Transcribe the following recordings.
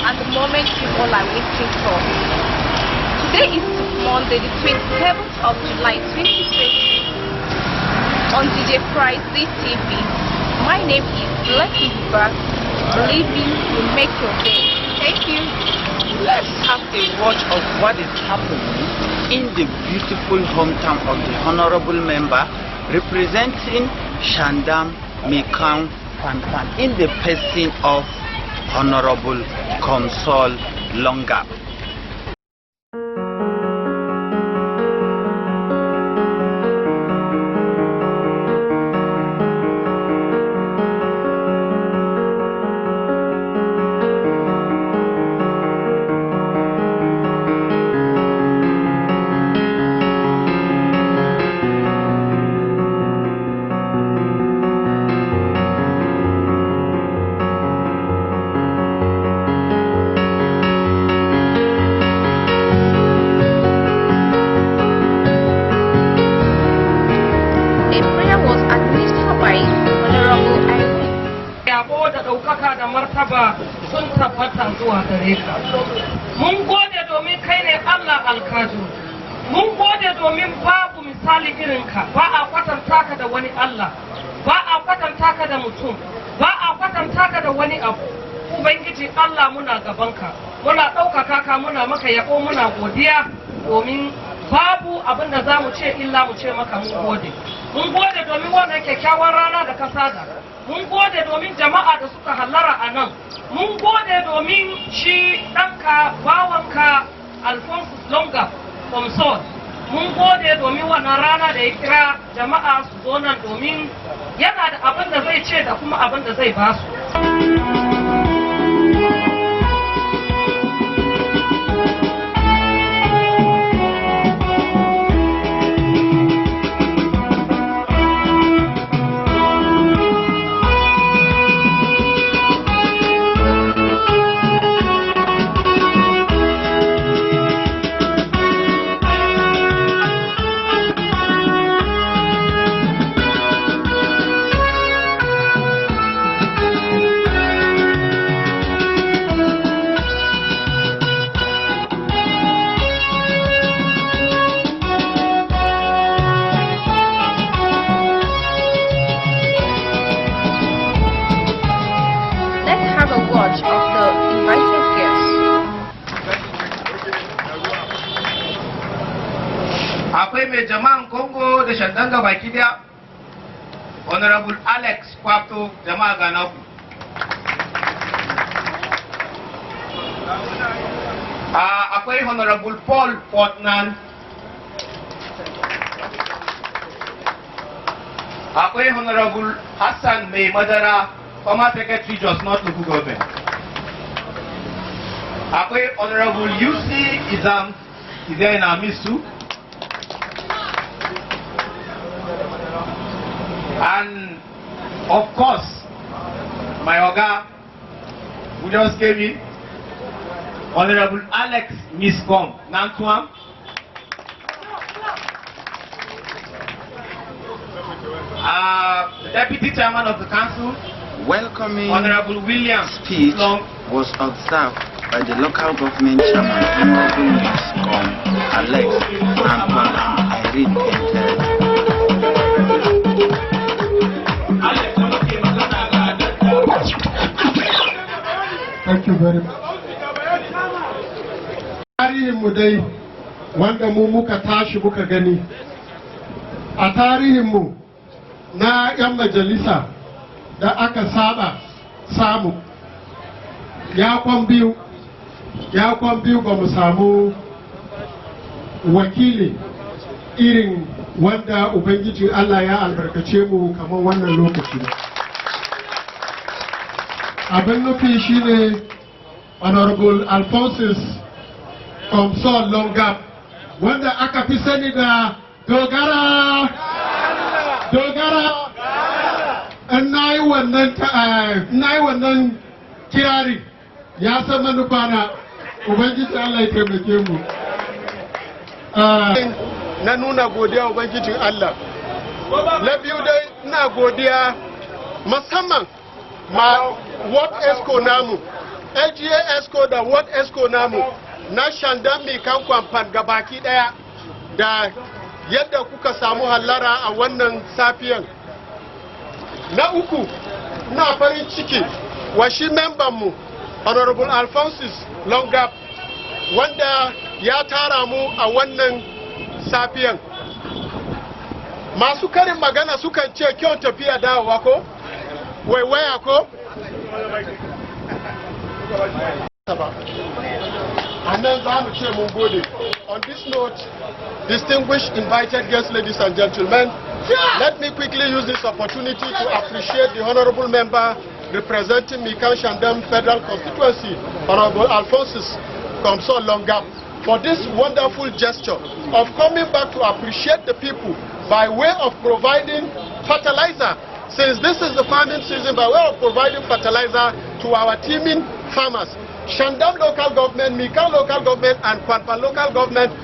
and the moment you all are waiting for. Today is Monday, the 27th of July 2020 on djchristdtv. My name is Lucky Back. Believing will make your day. Thank you. Let's have a watch of what is happening in the beautiful hometown of the honorable member representing Shandam Mekong Fanfan in the person of Honorable Consol Longap. Da martaba sun tabbata zuwa gare ka. Mun gode domin kai ne Allah alkadu. Mun gode domin babu misali irin ka. Ba a kwatanta ka da wani Allah. Ba a kwatanta ka da mutum. Ba a kwatanta ka da wani abu. Ubangiji Allah muna gabanka. Muna ɗaukaka ka muna maka yabo muna godiya domin babu abin da za mu ce illa mu ce maka mun gode. Mun gode domin wannan kyakkyawan rana da ka sada. Mun gode domin jama'a da suka hallara a nan. Mun gode domin shi ɗanka bawanka Alphonsus Longa Komson. Mun gode domin wannan rana da ya kira jama'a su zo nan domin yana da abin da zai ce da kuma abin da zai ba su. Watch of the invited guests. Akwai mai jama'an Congo da Shandanga baki daya, Honorable Alex Kwato, jama'a ga naku. Akwai Honorable Paul Fortnan. Akwai Honorable Hassan Mai Madara, former Secretary Jos North Local Government. Akwai Honorable UC Izam, is there in our midst too. And of course, my Oga, who just came in, Honorable Alex Miscom Nantuam. The Deputy Chairman of the Council, Welcoming Honorable William speech was observed by the local government chairman, Honorable Miscom Alex Antoine and Irene Enter. Thank you very much. Tarihin mu dai wanda mu muka tashi muka gani a tarihin mu na 'yan majalisa da aka saba samu ya kwan biyu ba mu samu wakili irin wanda Ubangiji Allah ya albarkace mu kamar wannan lokaci. Abin nufi shine Honorable Alphonsus Komson Longap wanda aka fi sani da dogara in na yi wannan kirari ya san manufa na Ubangiji Allah ya taimake mu. Na nuna godiya Ubangijin Allah. Na biyu dai ina godiya musamman ma World Exco namu LGA ESCO da Ward ESCO namu na Shandam Mikan Kwamfan gabaki daya da yadda kuka samu hallara a wannan safiyan. Na uku, ina farin ciki wa shi membanmu Honorable Alphonsus Longap wanda ya tara mu a wannan safiyan. Masu karin magana sukan ce kyau tafiya dawowa ko? Waiwaya ko? And then on this note, distinguished invited guests, ladies and gentlemen, let me quickly use this opportunity to appreciate the honorable member representing Mikan Shandam Federal Constituency, Honorable Alphonsus Komso Longap, for this wonderful gesture of coming back to appreciate the people by way of providing fertilizer. Since this is the farming season, by way of providing fertilizer to our teeming farmers. Shandam local government, Mikan local government, and Kwamfan local government,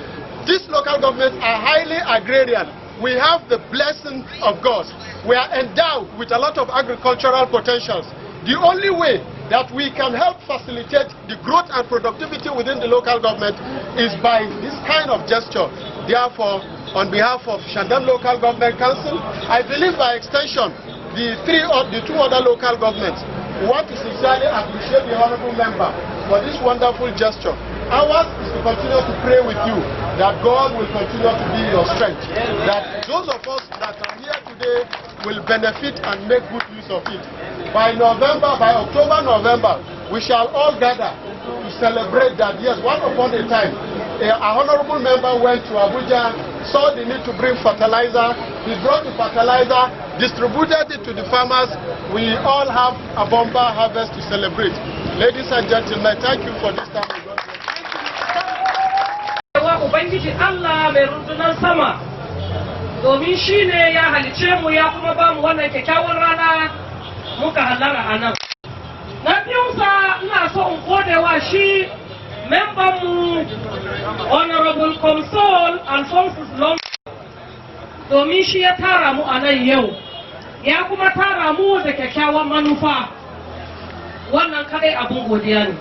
these local governments are highly agrarian. We have the blessing of God. We are endowed with a lot of agricultural potentials. The only way that we can help facilitate the growth and productivity within the local government is by this kind of gesture. Therefore, on behalf of Shandam Local Government Council, I believe by extension, the two other local governments, we want to sincerely appreciate the honorable member for this wonderful gesture. Ours is to continue to pray with you that God will continue to be your strength, that those of us that are here today will benefit and make good use of it. By October, November, we shall all gather to celebrate that. Yes, one upon a time, a honorable member went to Abuja, saw the need to bring fertilizer. He brought the fertilizer, distributed it to the farmers. We all have a bumper harvest to celebrate. Ladies and gentlemen, thank you for this time. Ubangiji Allah mai rundunar sama, domin shi ne ya halice mu ya kuma ba mu wannan kyakkyawan rana muka hallara a nan. Na biyunsa ina so in gode wa shi membanmu Honorable Komso Alphonsus Longap, domin shi ya tara mu a nan yau, ya kuma tara mu da kyakkyawan manufa. Wannan kadai abin godiya ne.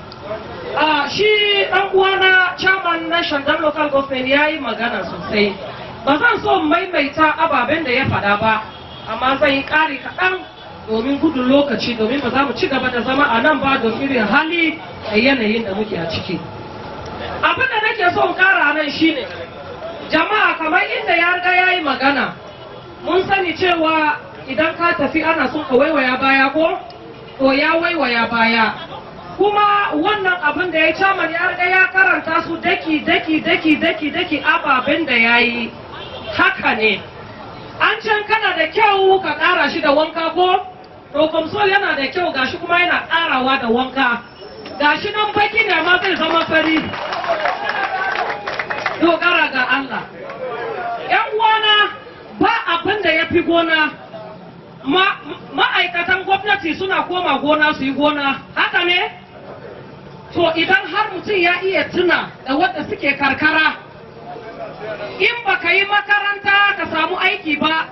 Shi ɗan uwana chairman na Shandam Local Government ya yi magana sosai. Ba zan so maimaita ababen da ya faɗa ba, amma zan yi ƙari kaɗan domin gudun lokaci, domin ba za mu ci gaba da zama a nan ba don irin hali da yanayin da muke a ciki. Abin da nake so in ƙara nan shine, jama'a kamar inda ya riga ya yi magana, mun sani cewa idan ka tafi ana son ka waiwaya baya ko? To ya waiwaya baya. Kuma wannan abin da ya chairman ya riga ya karanta su daki ababen da ya yi. Haka ne. An can kana da kyau ka ƙara shi da wanka ko? To Komso yana da kyau gashi kuma yana ƙarawa da wanka. Gashi nan baki ne amma zai zama fari. Dogara ga Allah. ‘Yan uwana ba abin da ya fi gona. Ma'aikatan gwamnati suna koma gona su yi gona. Haka ne? To idan har mutum ya iya tuna da wadda suke karkara, in baka yi makaranta ka samu aiki ba,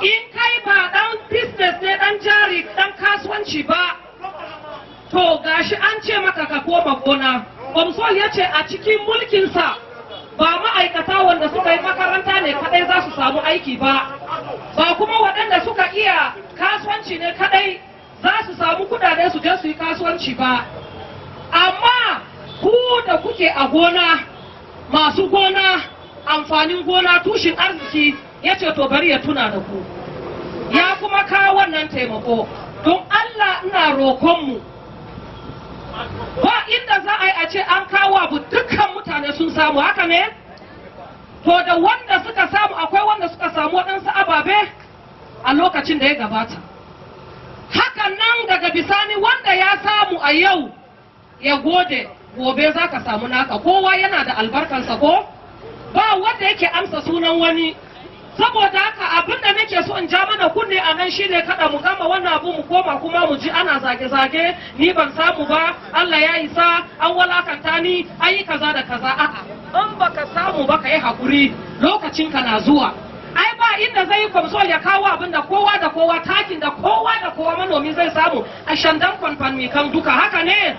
in kai ba dan business ne, dan jari, dan kasuwanci ba, to gashi an ce maka ka koma gona. Komso ya ce a cikin mulkinsa ba ma'aikata wanda suka yi makaranta ne kadai za su samu aiki ba, ba kuma waɗanda suka iya kasuwanci ne kadai za su samu kudade su je su yi kasuwanci ba. Amma ku da kuke a gona, masu gona, amfanin gona, tushen arziki, ya ce to bari ya tuna da ku. Ya kuma kawo wannan taimako. Don Allah ina roƙonmu, ba inda za a yi a ce an kawo abu dukkan mutane sun samu, haka ne? To da wanda suka samu, akwai wanda suka samu waɗansu ababe a lokacin da ya gabata. Hakan nan daga bisani wanda ya samu a yau, ya gode, gobe za ka samu naka. Kowa yana da albarkansa ko? Ba wanda yake amsa sunan wani. Saboda haka abin da nake so in ja mana kunne a nan shine kada mu gama wannan abu mu koma kuma mu ji ana zage-zage, ni ban samu ba, Allah ya isa, an walakanta ni, an yi kaza da kaza. A'a, in baka samu ba ka yi haƙuri, lokacin ka na zuwa. ai ba inda zai yi kwamsol ya kawo abin da kowa da kowa, takin da kowa manomi zai samu a shandan kwamfani kan duka, haka ne?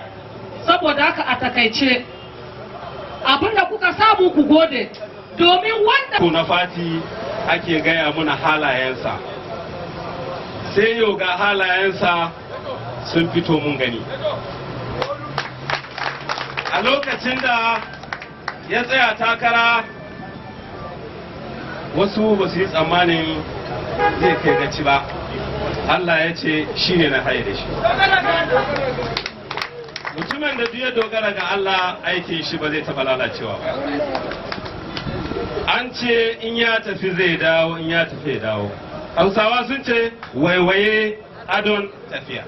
Saboda haka a takaice abin da kuka samu ku gode, domin wanda na fati ake gaya muna halayensa, sai yau ga halayensa sun fito mun gani. A lokacin da ya tsaya takara, wasu ba su yi tsammanin zai kai gaci ba. Allah ya ce shi ne na haye da shi. Mutumin da ya dogara ga Allah, aikin shi ba zai taɓa lalacewa ba. An ce in ya tafi zai dawo, in ya tafi ya dawo. Hausawa sun ce waiwaye adon tafiya.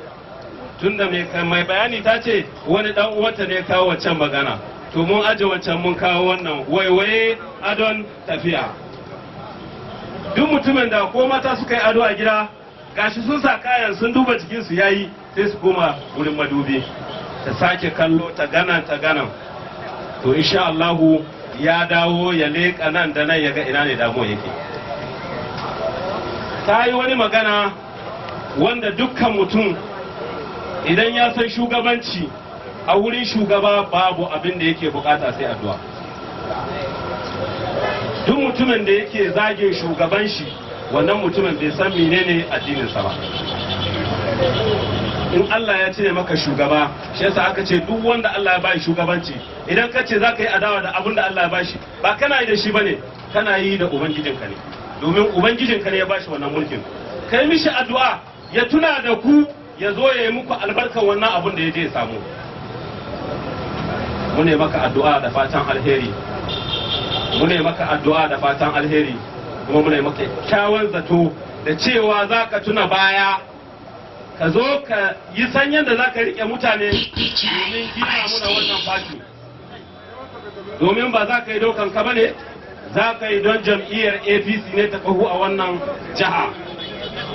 Tunda mai bayani ta ce wani dan uwanta ne kawo wancan magana, to mun aje wancan mun kawo wannan waiwaye adon tafiya. Duk mutumin da ko mata suka yi ado a gida, gashi sun sa kayan sun duba jikinsu yayi, sai su koma wurin madubi ta sake kallo ta ganan. To insha Allahu ya dawo ya leƙa nan da nan ya ga ina ne damuwa yake. Ta yi wani magana wanda dukkan mutum idan ya san shugabanci, a wurin shugaba babu abin da yake bukata sai addu'a. Duk mutumin da yake zagin shugaban shi, wannan mutumin bai san menene addininsa ba. In Allah ya cire maka shugaba, shi yasa aka ce duk wanda Allah ya bashi shugabanci, idan ka ce za ka yi adawa da abin da Allah ya bashi, ba kana yi da shi bane, kana yi da ubangijinka ne, domin ubangijinka ne ya bashi wannan mulkin. Kai mishi addu'a ya tuna da ku, ya zo ya yi muku albarkar wannan abin da ya je ya samu. Mune maka addu'a da fatan alheri, mune maka addu'a da fatan alheri, kuma mune maka kyawun zato da cewa za ka tuna baya, ka zo ka yi sanyin da za ka riƙe mutane domin gina muna wannan fati. Domin ba za ka yi daukan ka bane, za ka yi don jam'iyyar APC ne ta kahu a wannan jiha.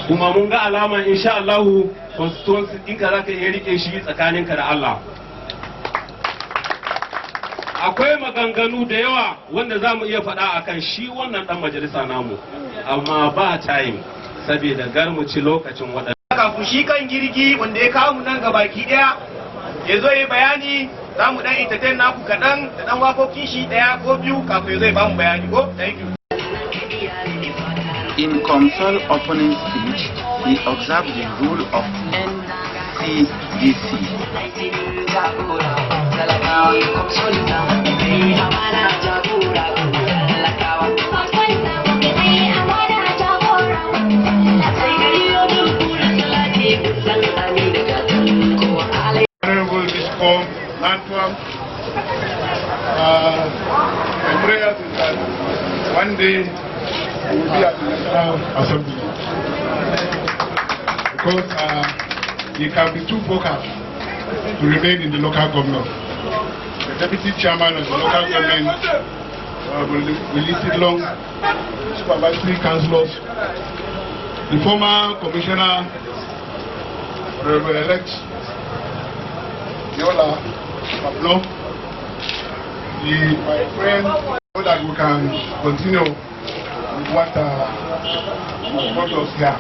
Kuma mun ga alaman insha Allahu constituency ɗinka za ka iya riƙe shi tsakaninka da Allah. Akwai maganganu da yawa wanda za mu iya faɗa akan shi wannan ɗan majalisa namu, amma ba time saboda garmuci lokacin waɗanda. Kafin shi kan girgi wanda ya kawo mu nan ga baki ɗaya ya zo yi bayani, za mu ɗan entertain naku kaɗan da ɗan wakokin shi ɗaya ko biyu kafin ya zo ya ba mu bayani ko? Thank you. In Comsol opening speech, he observed the rule of NCDC. Honorable Biscom Antwerp, my prayers is that one day we will be at the National Assembly, because it can be too focused to remain in the local government. The deputy chairman of the local government will list long supervisory councillors, the former commissioner elect Yola Pablo, my friend, so that we can continue with what brought us here,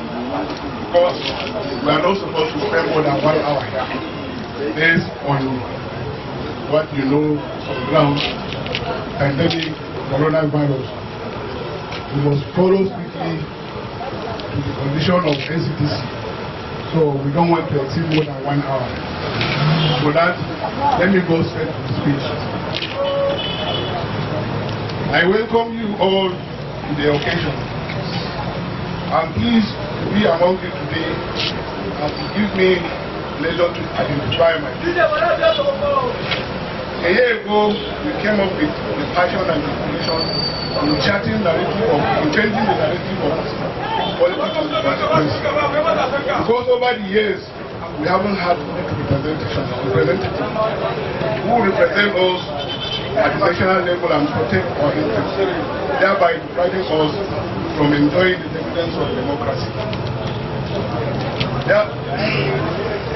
because we are not supposed to spend more than 1 hour here, based on what you know on the ground, pandemic, coronavirus. We must follow strictly to the condition of NCDC, so we don't want to exceed more than 1 hour. For that, let me go straight to the speech. I welcome you all to the occasion. I'm pleased to be among you today and to give me pleasure to identify myself. A year ago, we came up with the passion and determination in changing the narrative of politics and transparency. Because over the years, we haven't had representatives who represent us at the national level and protect our interests, thereby depriving us from enjoying the dividends of democracy.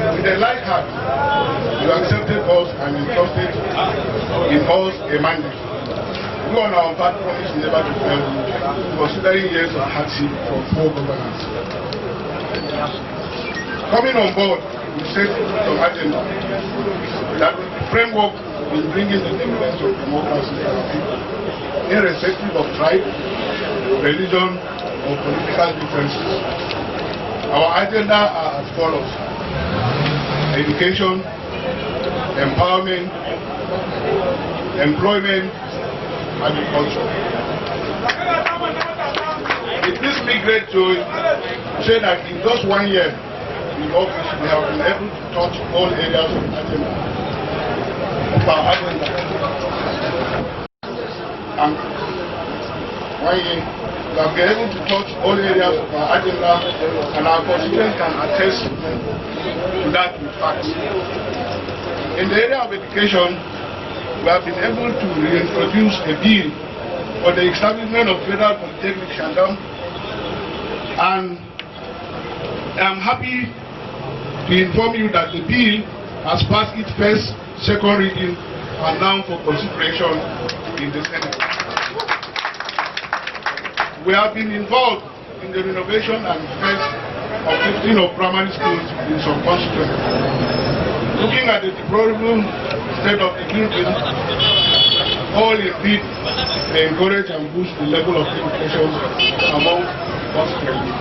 With a light heart, you accepted us and entrusted in us a mandate. We on our part promise never to fail, considering years of hardship from poor governance. Coming on board, we set some agenda that will framework in bringing the dividends of democracy to our people, irrespective of tribe, religion, or political differences. Our agenda are as follows: education, empowerment, employment, agriculture. It gives me great joy to say that in just 1 year in office, we have been able to touch all areas of our agenda. And 1 year, we have been able to touch all areas of our agenda, and our constituents can attest to that with facts. In the area of education, we have been able to reintroduce a bill for the establishment of Federal Polytechnic Shandam, and I am happy to inform you that the bill has passed its first, second reading, and now for consideration in the Senate. We have been involved in the renovation and defense of 15 of primary schools in some constituencies. Looking at the deplorable state of the children, all indeed may encourage and boost the level of education among constituents.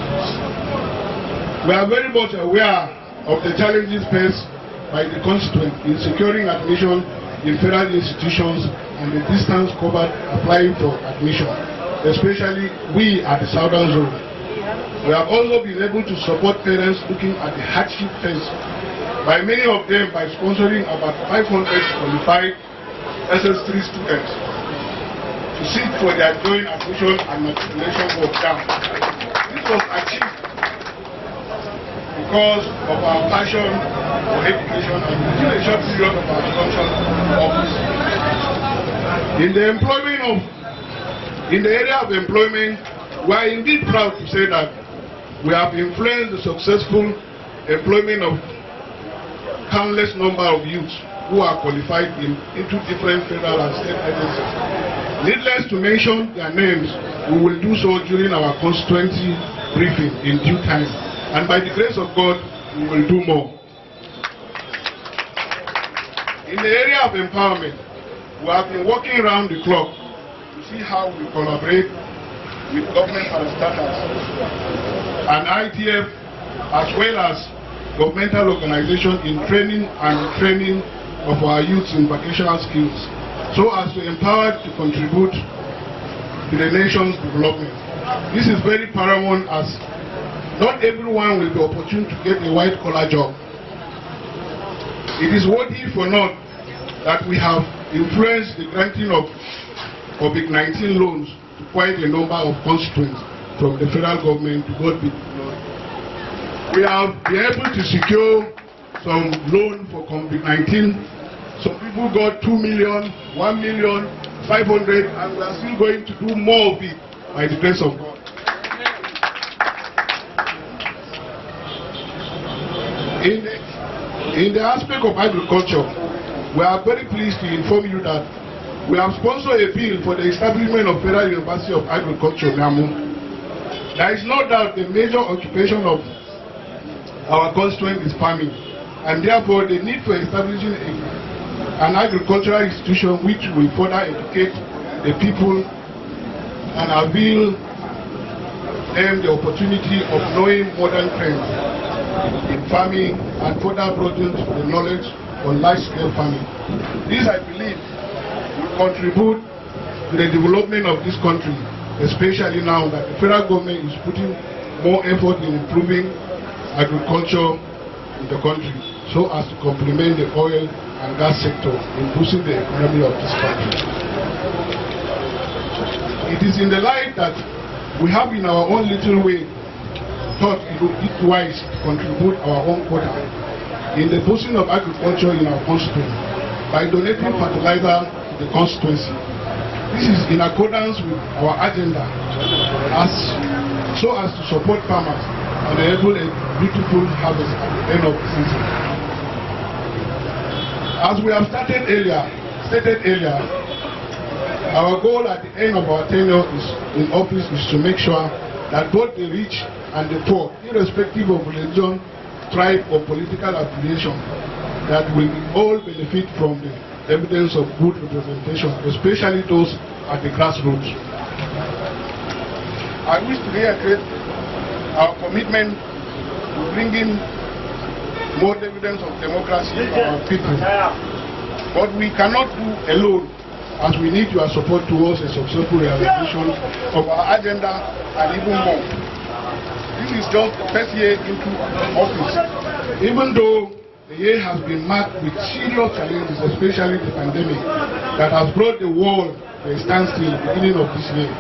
We are very much aware of the challenges faced by the constituent in securing admission in federal institutions and the distance covered applying for admission, especially we at the Southern Zone. We have also been able to support parents looking at the hardship faced by many of them by sponsoring about 500 qualified SS3 students to seek for their joint admission and matriculation for exam. This was achieved because of our passion for education and within a short period of our function office. In the area of employment, we are indeed proud to say that we have influenced the successful employment of countless number of youths who are qualified into different federal and state agencies. Needless to mention their names, we will do so during our constituency briefing in due time. And by the grace of God, we will do more. In the area of empowerment, we have been working around the clock to see how we collaborate with government parastatals and ITF, as well as governmental organizations in training of our youths in vocational skills, so as to empower to contribute to the nation's development. This is very paramount, as not everyone will be opportune to get a white-collar job. It is worthy for note that we have influenced the granting of COVID-19 loans to quite a number of constituents from the federal government to God be glory. We have been able to secure some loan for COVID-19. Some people got 2 million, 1 million, 500, and we are still going to do more of it by the grace of God. In the aspect of agriculture, we are very pleased to inform you that we have sponsored a bill for the establishment of Federal University of Agriculture, NAMU. There is no doubt the major occupation of our constituent is farming, and therefore the need for establishing an agricultural institution which will further educate the people and avail them the opportunity of knowing modern trends in farming and further broaden the knowledge on large-scale farming. This, I believe, will contribute to the development of this country, especially now that the federal government is putting more effort in improving agriculture in the country, so as to complement the oil and gas sector in boosting the economy of this country. It is in the light that we have in our own little way thought it wise to contribute our own quota in the boosting of agriculture in our constituency by donating fertilizer to the constituency. This is in accordance with our agenda so as to support farmers and enable a beautiful harvest at the end of the season. As we have stated earlier, Our goal at the end of our tenure in office is to make sure that both the rich and the poor, irrespective of religion, tribe, or political affiliation, that we all benefit from the evidence of good representation, especially those at the grassroots. I wish to reiterate our commitment to bringing more evidence of democracy to our people. But we cannot do alone, as we need your support towards a successful realization of our agenda and even more. This is just the first year into office. Even though the year has been marked with serious challenges, especially the pandemic, that has brought the world to a standstill at the beginning of this year,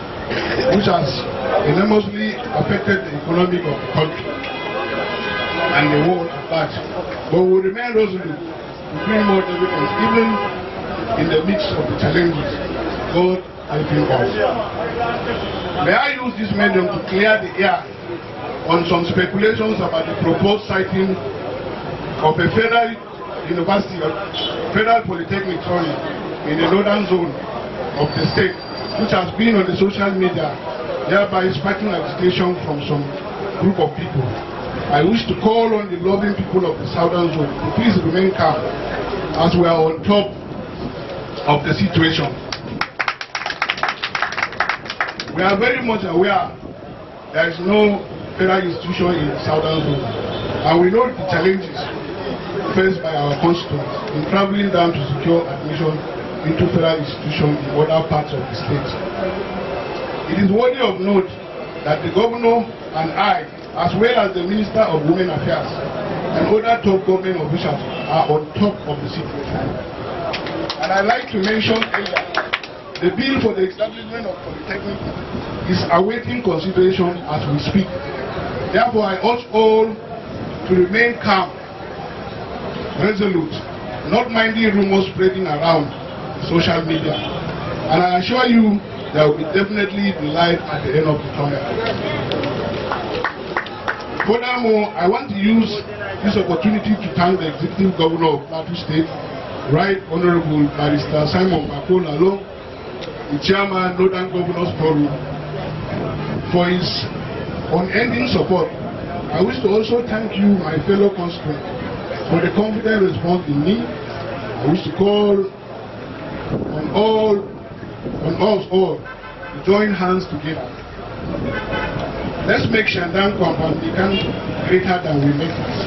which has enormously affected the economy of the country and the world at large. But we remain resolute to bring more evidence, even in the midst of the challenges God helping us. May I use this medium to clear the air on some speculations about the proposed siting of a federal university, federal polytechnic, in the northern zone of the state, which has been on the social media, thereby sparking agitation from some group of people. I wish to call on the loving people of the southern zone to please remain calm as we are on top of the situation. We are very much aware there is no federal institution in the southern zone, and we know the challenges faced by our constituents in traveling down to secure admission into federal institutions in other parts of the state. It is worthy of note that the governor and I, as well as the Minister of Women Affairs and other top government officials, are on top of the situation. And I'd like to mention earlier, the bill for the establishment of polytechnic is awaiting consideration as we speak. Therefore, I urge all to remain calm, resolute, not minding rumors spreading around social media. And I assure you, there will be definitely the light at the end of the tunnel. Furthermore, I want to use this opportunity to thank the Executive Governor of Plateau State, Right Honorable Barrister Simon Bakolalo, the Chairman Northern Governors Forum, for his unending support. I wish to also thank you, my fellow constituents, for the confident response in me. I wish to call on us all to join hands together. Let's make Shandam Kwampan become greater than we make it.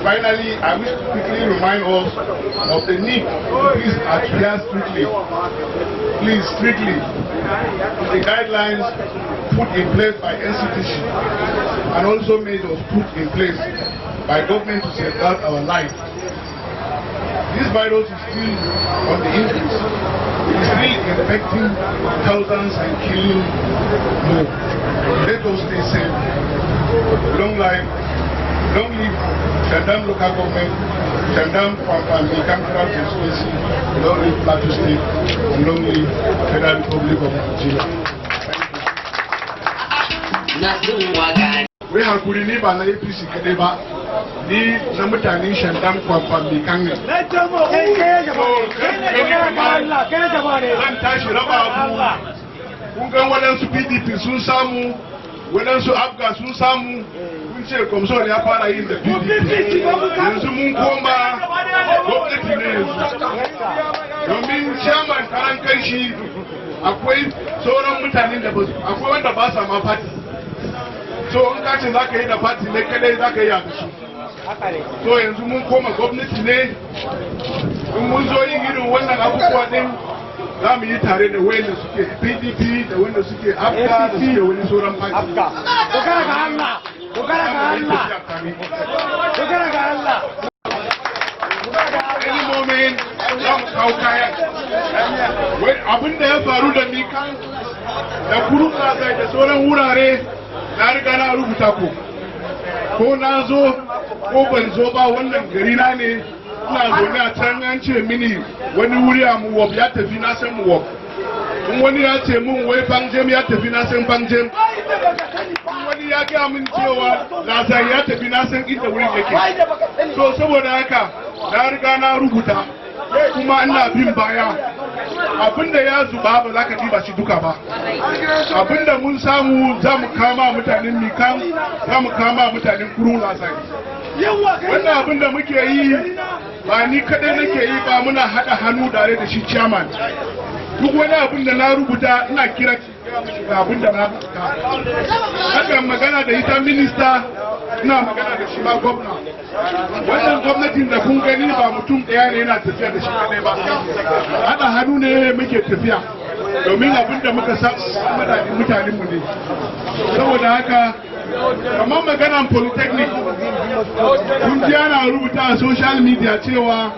Finally, I wish to quickly remind us of the need to please adhere strictly to the guidelines put in place by NCTC and also measures put in place by government to safeguard our life. This virus is still on the increase. It is still infecting thousands and killing more. Let us stay safe. Long live Shandam local government, Shandam Kwampan Capital Constituency, long live Plateau State, and long live Federal Republic of Nigeria. We have put in a APC Kadeba, ni na mutanen Shandam Kwampan Kange. Zan tashi raba abu. Kun ga waɗansu PDP sun samu, waɗansu Abga sun samu. Ce komson ya fara yin da PDP yanzu mun koma gwamnati ne yanzu domin chairman karan kanshi akwai sauran mutanen da akwai wanda ba sa ma party so in ka ce za ka yi da party ne kadai za ka yi a su so yanzu mun koma gwamnati ne in mun zo yin irin wannan abubuwa din za mu yi tare da wanda suke PDP da wanda suke Abga da suke wani sauran party dogara ga Allah. Any moment, abin da ya faru da ni kan da kuru kasai da sauran wurare na riga na rubuta ko na zo ko ban zo ba wannan gari na ne ina zaune a can an ce mini wani wuri a Muwab ya tafi na san Muwab in wani ya ce mun wai Bangjem ya tafi na san Bangjem wani wani ya gaya min cewa lazari ya tafi na san inda wurin yake. So saboda haka na riga na rubuta kuma ina bin baya. Abinda ya zuba ba za ka diba shi duka ba. Abinda mun samu za mu kama mutanen Mikan, za mu kama mutanen kurun lazari. Wannan abinda muke yi ba ni kadai nake yi ba, muna haɗa hannu tare da shi chairman. Duk wani abin da na rubuta ina kira ga abin da na rubuta. Haka magana da ita minista, ina magana da shi ma gwamna. Wannan gwamnatin da kun gani ba mutum ɗaya ne yana tafiya da shi kadai ba. Haɗa hannu ne muke tafiya domin abin da muka sa mutanenmu ne. Saboda haka kamar maganan polytechnic, kun ji ana rubuta a social media cewa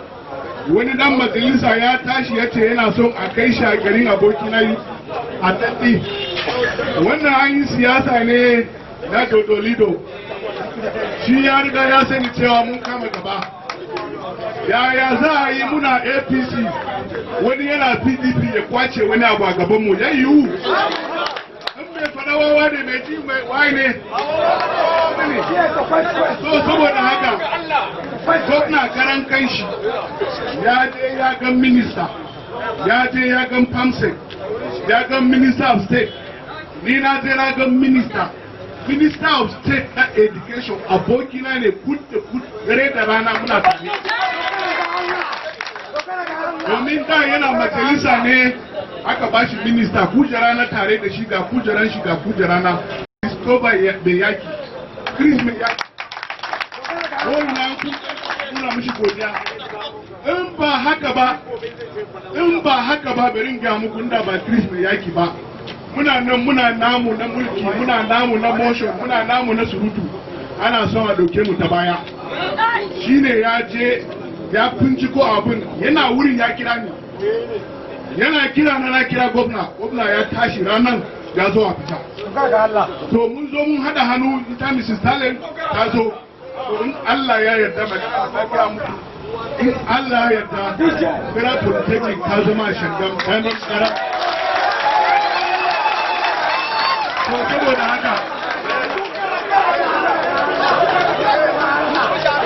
wani dan majalisa ya tashi ya ce yana son a kai shi a garin abokina a taɗi. Wannan an yi siyasa ne na dodolido. Shi ya riga ya sani cewa mun kama gaba. Yaya za a yi muna APC wani yana PDP ya kwace wani abu a gabanmu ya yiwu? Mai fadawawa ne mai ji mai waye ne. So saboda haka gwamna karan kanshi ya je ya gan minista, ya je ya gan famsek, ya gan minister of state, ni na je na gan minister of state na education, abokina ne kut da kut dare da rana muna tafi. Domin da yana majalisa ne aka ba shi minista, kujera na tare da shi ga kujeran shi ga kujera na. Christopher mai yaki, Chris mai yaki. Wani na kuna mishi godiya. In ba haka ba bari ga muku inda ba Chris mai yaki ba. Muna nan muna namu na mulki, muna namu na motion, muna namu na surutu. Ana son a dauke mu ta baya. Shine ya je ya binciko abin, yana wurin ya kira ni. Yana kira na kira gwamna ya tashi ranar ya zo a fita. To mun zo mun hada hannu, ita Mrs. Talent ta zo. In Allah ya yarda na kira muku. In Allah ya yarda kira polytechnic ta zama shangam diamond kara. To saboda haka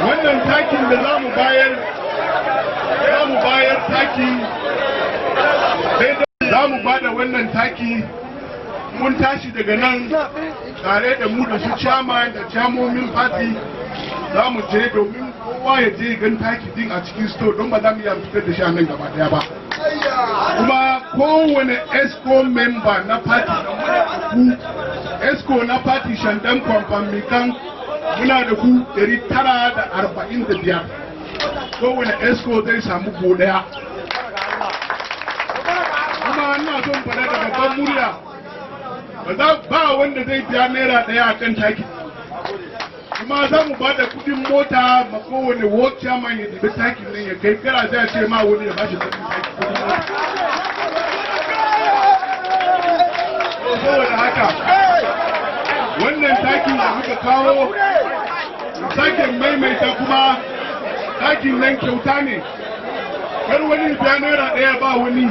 wannan takin da za mu bayar taki za mu bada wannan taki. Mun tashi daga nan tare da mu da su chairman da chairmomin party za mu je domin kowa ya je gan taki din a cikin store don ba za mu iya fitar da shi a nan gaba daya ba. Kuma kowane ESCO member na party da muna da ku ESCO na party Shandam Kwamfamikan muna da ku 945. Kowane ESCO zai samu ko daya. Kuma ina son faɗa da babban murya, ba wanda zai biya naira ɗaya a kan taki. Kuma za mu ba da kudin mota ma kowane ward chairman ya dibi takin nan ya kai, kara zai ce ma wani ya ba shi kudin taki. Saboda haka wannan takin da muka kawo sake maimaita, kuma takin nan kyauta ne. Kar wani biya naira ɗaya ba wani. In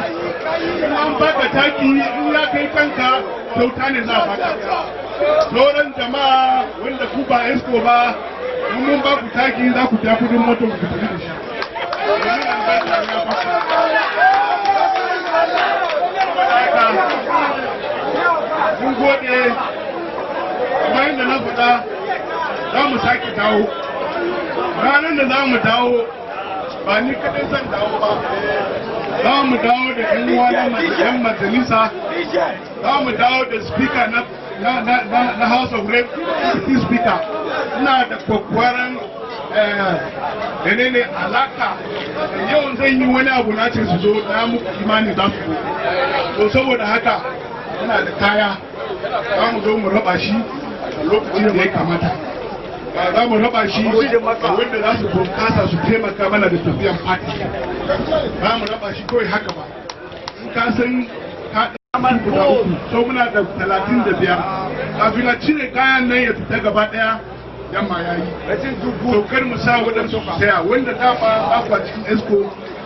an baka taki in ya kai kanka kyauta ne za a baka. Sauran jama'a wanda ku ba ESCO ba, mun ba ku taki za ku biya kudin motar ku tafi da shi. Mun gode, kuma yadda na faɗa za mu sake dawo. Ranar da za mu dawo ba ni kaɗai zan dawo ba. Za mu dawo da yan majalisa, za mu dawo da speaker na House of Rep, speaker. Ina da kwakwaran alaka. Yau zan yi wani abu na ce su zo, na muku imani za su zo. To saboda haka ina da kaya, za mu zo mu raba shi lokacin da ya kamata. Za mu raba shi wanda za su bunkasa su taimaka mana da tafiyan party. Za mu raba shi kawai haka ba. In ka san ka guda uku, so muna da 35. Kafin a cire kayan nan ya fita gaba daya, yamma ya yi. Saukar mu sa waɗansu ku saya, wanda dama akwa cikin ESCO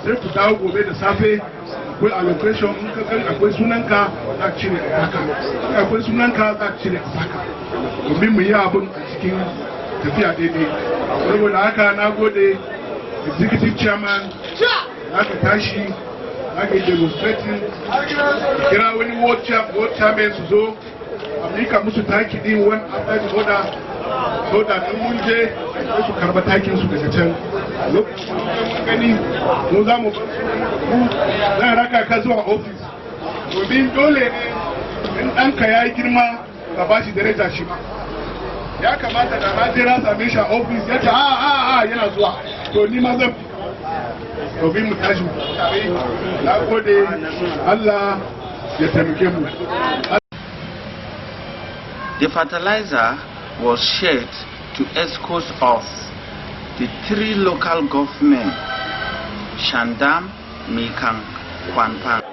sai ku dawo gobe da safe akwai allocation in ka gan akwai sunanka za ka cire a saka akwai sunanka za ka cire a saka domin mu yi abin a cikin tafiya daidai saboda haka na gode executive chairman za ka tashi za ka yi demonstrating kira wani world chairman su zo a mika musu taki din one after the other so da in mun je sai su karba takin su daga can lokacin mun gani mu za mu zan raka ka zuwa ofis domin dole ne in ɗanka ya yi girma ka ba shi daraja shi ya kamata da na je na same shi a ofis ya ce a yana zuwa to ni ma zan domin mu tashi tare na gode Allah ya taimake mu. The fertilizer was shared to escorts of the 3 local government, Shandam, Mikang, Kwanpang.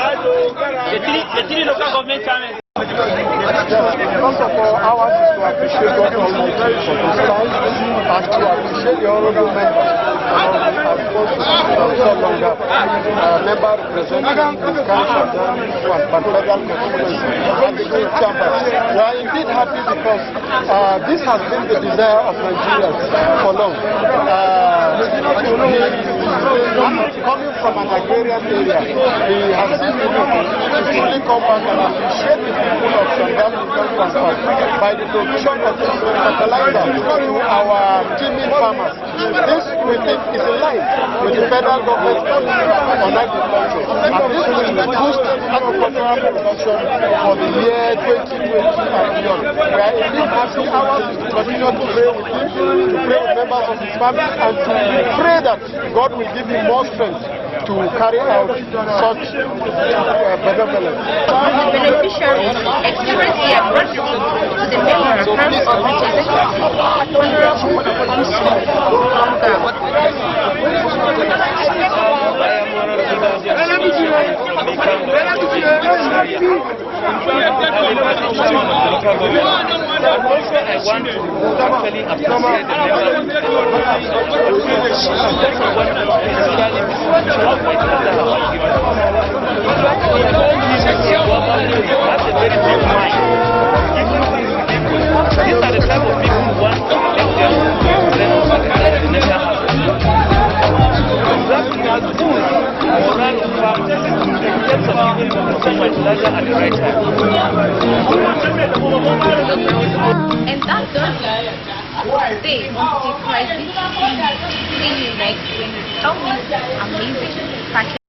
The three local government chairmen. First of all, ours is to appreciate God Almighty for this time and to appreciate the honorable members. Of course, so longer member representing the council and federal constituency and the great chambers. We are indeed happy because this has been the desire of Nigerians for long. Coming from an agrarian area, he has seen the people to fully come back and appreciate the people of Shandam by the provision of this fertilizer to our teeming farmers. This, we think, is in line with the federal government policy on agriculture. And this will boost agricultural production for the year 2020 and beyond. We are indeed asking ours to continue to pray with him, to pray with members of his family, and to pray that God will give him more strength to carry out such benevolence. The beneficiaries express their gratitude to the members of the executive, Honorable These are the type of people who want to make their own moral of farmers in terms of giving them so much larger at the right time. And that does stay on the crisis. See you next week. Always amazing.